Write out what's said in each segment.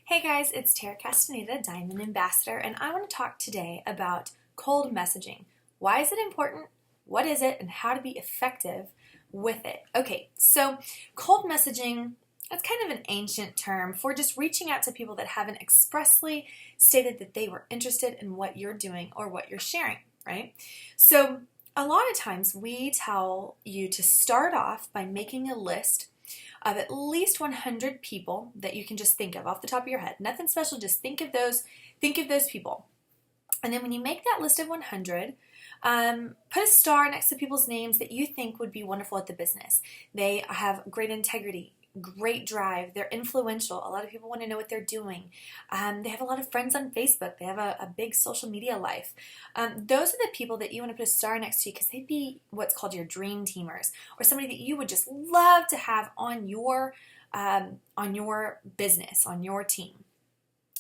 Hey guys, it's Tara Castaneda, Diamond Ambassador, and I want to talk today about cold messaging. Why is it important? What is it? And how to be effective with it. Okay, so cold messaging, that's kind of an ancient term for just reaching out to people that haven't expressly stated that they were interested in what you're doing or what you're sharing, right? So a lot of times we tell you to start off by making a list of at least 100 people that you can just think of off the top of your head. Nothing special, just think of those people. And then when you make that list of 100, put a star next to people's names that you think would be wonderful at the business. They have great integrity, great drive, they're influential. A lot of people want to know what they're doing. They have a lot of friends on Facebook. They have a big social media life. Those are the people that you want to put a star next to because they'd be what's called your dream teamers, or somebody that you would just love to have on your business, on your team,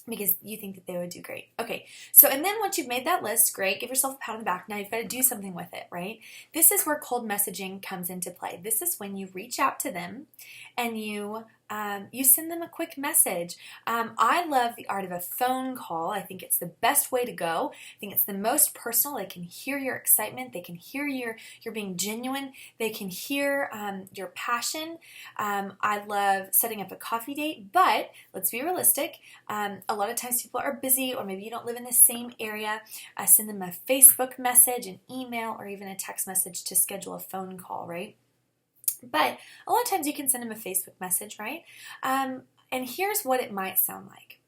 because you think that they would do great. Okay, so and then once you've made that list, great, give yourself a pat on the back. Now you've got to do something with it, right? This is where cold messaging comes into play. This is when you reach out to them and you send them a quick message. I love the art of a phone call. I think it's the best way to go. I think it's the most personal. They can hear your excitement. They can hear you're being genuine. They can hear your passion. I love setting up a coffee date, but let's be realistic. A lot of times people are busy, or maybe you don't live in the same area. Send them a Facebook message, an email, or even a text message to schedule a phone call, right? But a lot of times you can send them a Facebook message, right? And here's what it might sound like.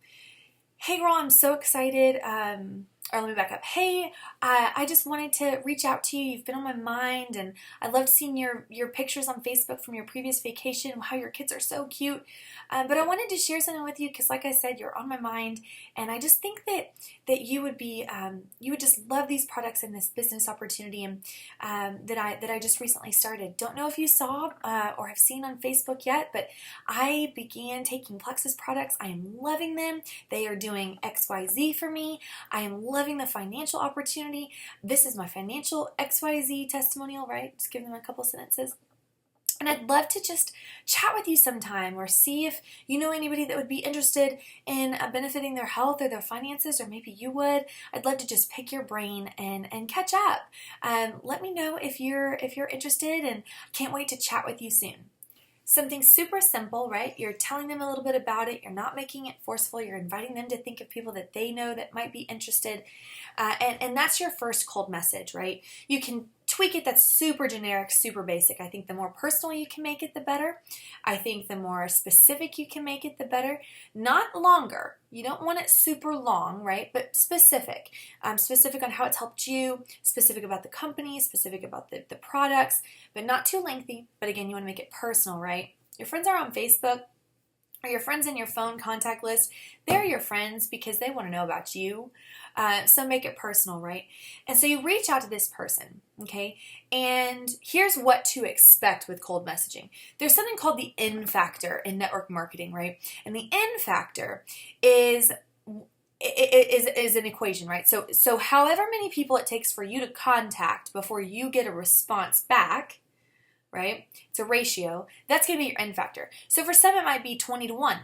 Hey girl, I'm so excited. Or let me back up. Hey, I just wanted to reach out to you. You've been on my mind, and I loved seeing your pictures on Facebook from your previous vacation. Wow, your kids are so cute. But I wanted to share something with you because, like I said, you're on my mind, and I just think that you would be you would just love these products and this business opportunity, and that I just recently started. Don't know if you saw or have seen on Facebook yet, but I began taking Plexus products. I am loving them. They are doing XYZ for me. I am loving the financial opportunity. This is my financial XYZ testimonial, right? Just give them a couple sentences. And I'd love to just chat with you sometime, or see if you know anybody that would be interested in benefiting their health or their finances, or maybe you would. I'd love to just pick your brain and catch up. Let me know if you're interested, and can't wait to chat with you soon. Something super simple, right? You're telling them a little bit about it. You're not making it forceful. You're inviting them to think of people that they know that might be interested. And that's your first cold message, right? You can tweak it. That's super generic, super basic. I think the more personal you can make it, the better. I think the more specific you can make it, the better. Not longer. You don't want it super long, right? But specific. Specific on how it's helped you, specific about the company, specific about the products, but not too lengthy. But again, you want to make it personal, right? Your friends are on Facebook, or your friends in your phone contact list. They're your friends because they want to know about you. So make it personal, right? And so you reach out to this person, okay? And here's what to expect with cold messaging. There's something called the N factor in network marketing, right? And the N factor is an equation, right? So however many people it takes for you to contact before you get a response back, right? It's a ratio. That's going to be your N factor. So for some, it might be 20 to 1.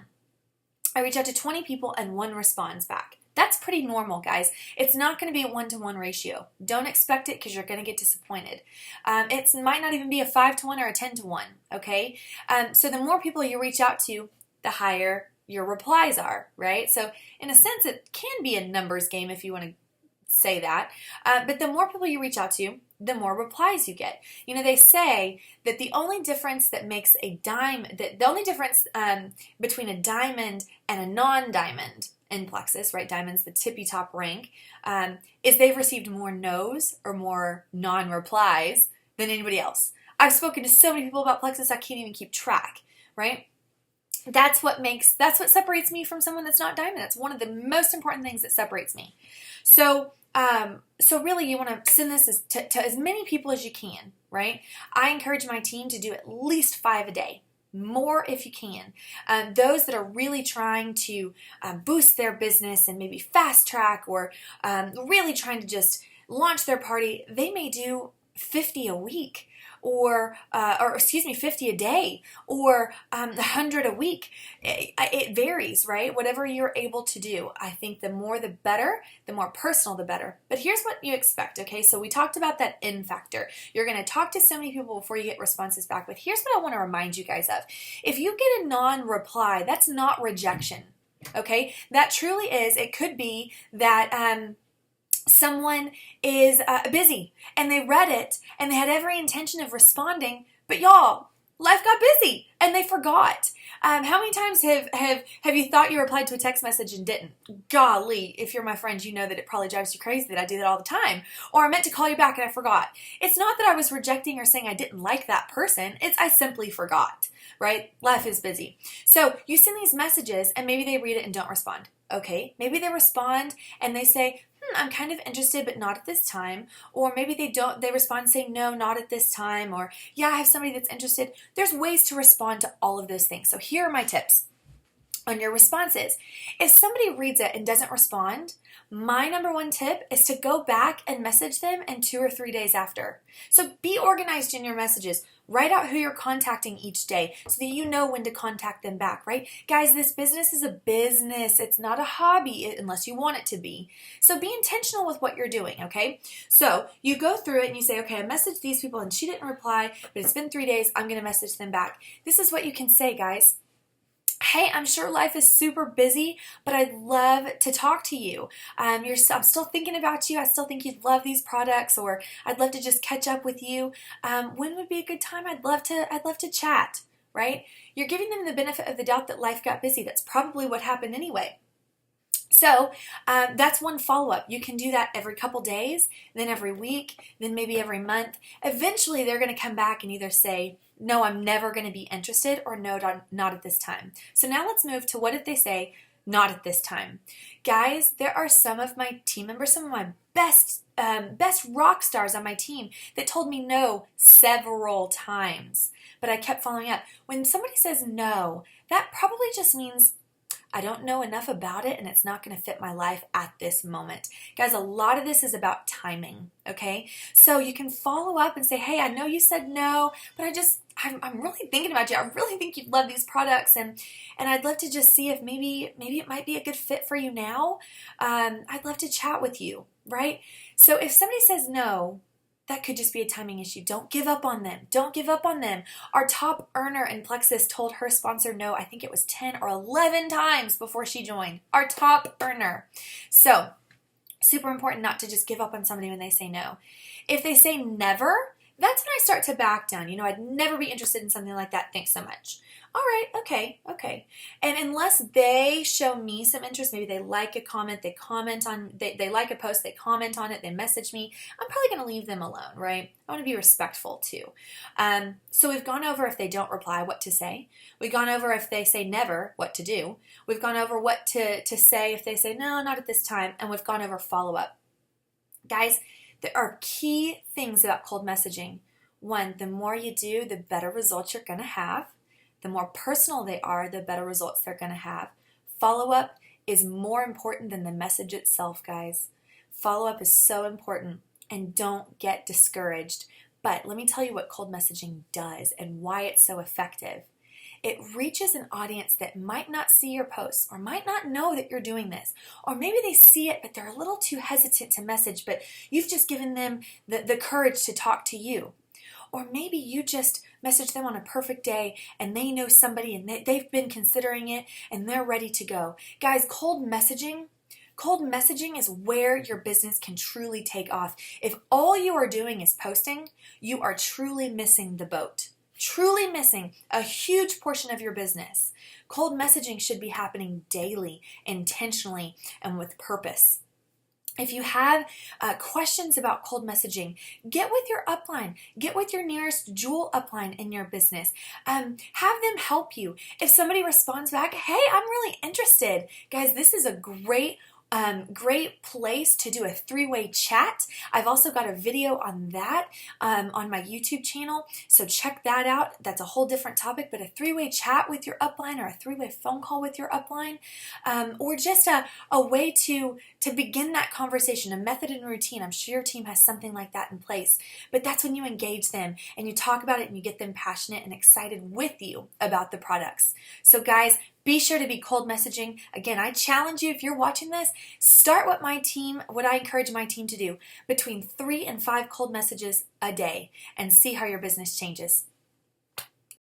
I reach out to 20 people and 1 responds back. That's pretty normal, guys. It's not going to be a 1-to-1 ratio. Don't expect it, because you're going to get disappointed. It might not even be a 5-to-1 or a 10-to-1, okay? So the more people you reach out to, the higher your replies are, right? So in a sense, it can be a numbers game if you want to say that. But the more people you reach out to, the more replies you get. You know, they say that the only difference that makes a the only difference between a diamond and a non-diamond in Plexus, right? Diamond's the tippy top rank, is they've received more no's or more non-replies than anybody else. I've spoken to so many people about Plexus, I can't even keep track, right? That's what separates me from someone that's not diamond. That's one of the most important things that separates me. So really you want to send this to as many people as you can, right? I encourage my team to do at least 5 a day. More if you can. Those that are really trying to boost their business and maybe fast track, or really trying to just launch their party, they may do 50 a week. or excuse me, 50 a day, or 100 a week. It varies, right? Whatever you're able to do. I think the more the better, the more personal the better. But here's what you expect, okay? So we talked about that in factor. You're going to talk to so many people before you get responses back. But here's what I want to remind you guys of. If you get a non-reply, that's not rejection, okay? That truly is. It could be that someone is busy and they read it and they had every intention of responding, but y'all, life got busy and they forgot. How many times have you thought you replied to a text message and didn't? Golly, if you're my friend, you know that it probably drives you crazy that I do that all the time. Or I meant to call you back and I forgot. It's not that I was rejecting or saying I didn't like that person. It's I simply forgot, right? Life is busy. So you send these messages and maybe they read it and don't respond. Okay, maybe they respond and they say, I'm kind of interested, but not at this time. Or maybe they respond saying, no, not at this time. Or, yeah, I have somebody that's interested. There's ways to respond to all of those things. So here are my tips on your responses. If somebody reads it and doesn't respond, my number one tip is to go back and message them in 2 or 3 days after. So be organized in your messages. Write out who you're contacting each day so that you know when to contact them back, right? Guys, this business is a business. It's not a hobby unless you want it to be. So be intentional with what you're doing, okay? So you go through it and you say, okay, I messaged these people and she didn't reply, but it's been 3 days. I'm going to message them back. This is what you can say, guys. Hey, I'm sure life is super busy, but I'd love to talk to you. I'm still thinking about you. I still think you'd love these products, or I'd love to just catch up with you. When would be a good time? I'd love to chat, right? You're giving them the benefit of the doubt that life got busy. That's probably what happened anyway. So that's one follow-up. You can do that every couple days, then every week, then maybe every month. Eventually, they're going to come back and either say, no, I'm never going to be interested, or no, not at this time. So now let's move to what if they say, not at this time. Guys, there are some of my team members, some of my best rock stars on my team that told me no several times, but I kept following up. When somebody says no, that probably just means I don't know enough about it and it's not going to fit my life at this moment. Guys, a lot of this is about timing, okay? So you can follow up and say, hey, I know you said no, but I'm really thinking about you. I really think you'd love these products and I'd love to just see if maybe it might be a good fit for you now. I'd love to chat with you, right? So if somebody says no, that could just be a timing issue. Don't give up on them. Don't give up on them. Our top earner in Plexus told her sponsor no, I think it was 10 or 11 times before she joined. Our top earner. So, super important not to just give up on somebody when they say no. If they say never, that's when I start to back down. You know, I'd never be interested in something like that. Thanks so much. All right, okay. And unless they show me some interest, maybe they like a comment, they like a post, they comment on it, they message me, I'm probably going to leave them alone, right? I want to be respectful too. So we've gone over if they don't reply, what to say. We've gone over if they say never, what to do. We've gone over what to say if they say no, not at this time, and we've gone over follow-up. Guys, there are key things about cold messaging. One, the more you do, the better results you're going to have. The more personal they are, the better results they're going to have. Follow-up is more important than the message itself, guys. Follow-up is so important, and don't get discouraged. But let me tell you what cold messaging does and why it's so effective. It reaches an audience that might not see your posts or might not know that you're doing this. Or maybe they see it, but they're a little too hesitant to message, but you've just given them the courage to talk to you. Or maybe you just message them on a perfect day and they know somebody and they've been considering it and they're ready to go. Guys, cold messaging is where your business can truly take off. If all you are doing is posting, you are truly missing the boat. Truly missing a huge portion of your business. Cold messaging should be happening daily, intentionally, and with purpose. If you have questions about cold messaging, get with your upline. Get with your nearest jewel upline in your business. Have them help you. If somebody responds back, hey, I'm really interested. Guys, this is a great Great place to do a three-way chat. I've also got a video on that on my YouTube channel, so check that out. That's a whole different topic, but a three-way chat with your upline or a three-way phone call with your upline, or just a way to begin that conversation, a method and routine. I'm sure your team has something like that in place, but that's when you engage them and you talk about it and you get them passionate and excited with you about the products. So guys, be sure to be cold messaging. Again, I challenge you, if you're watching this, start what I encourage my team to do, between 3 and 5 cold messages a day, and see how your business changes.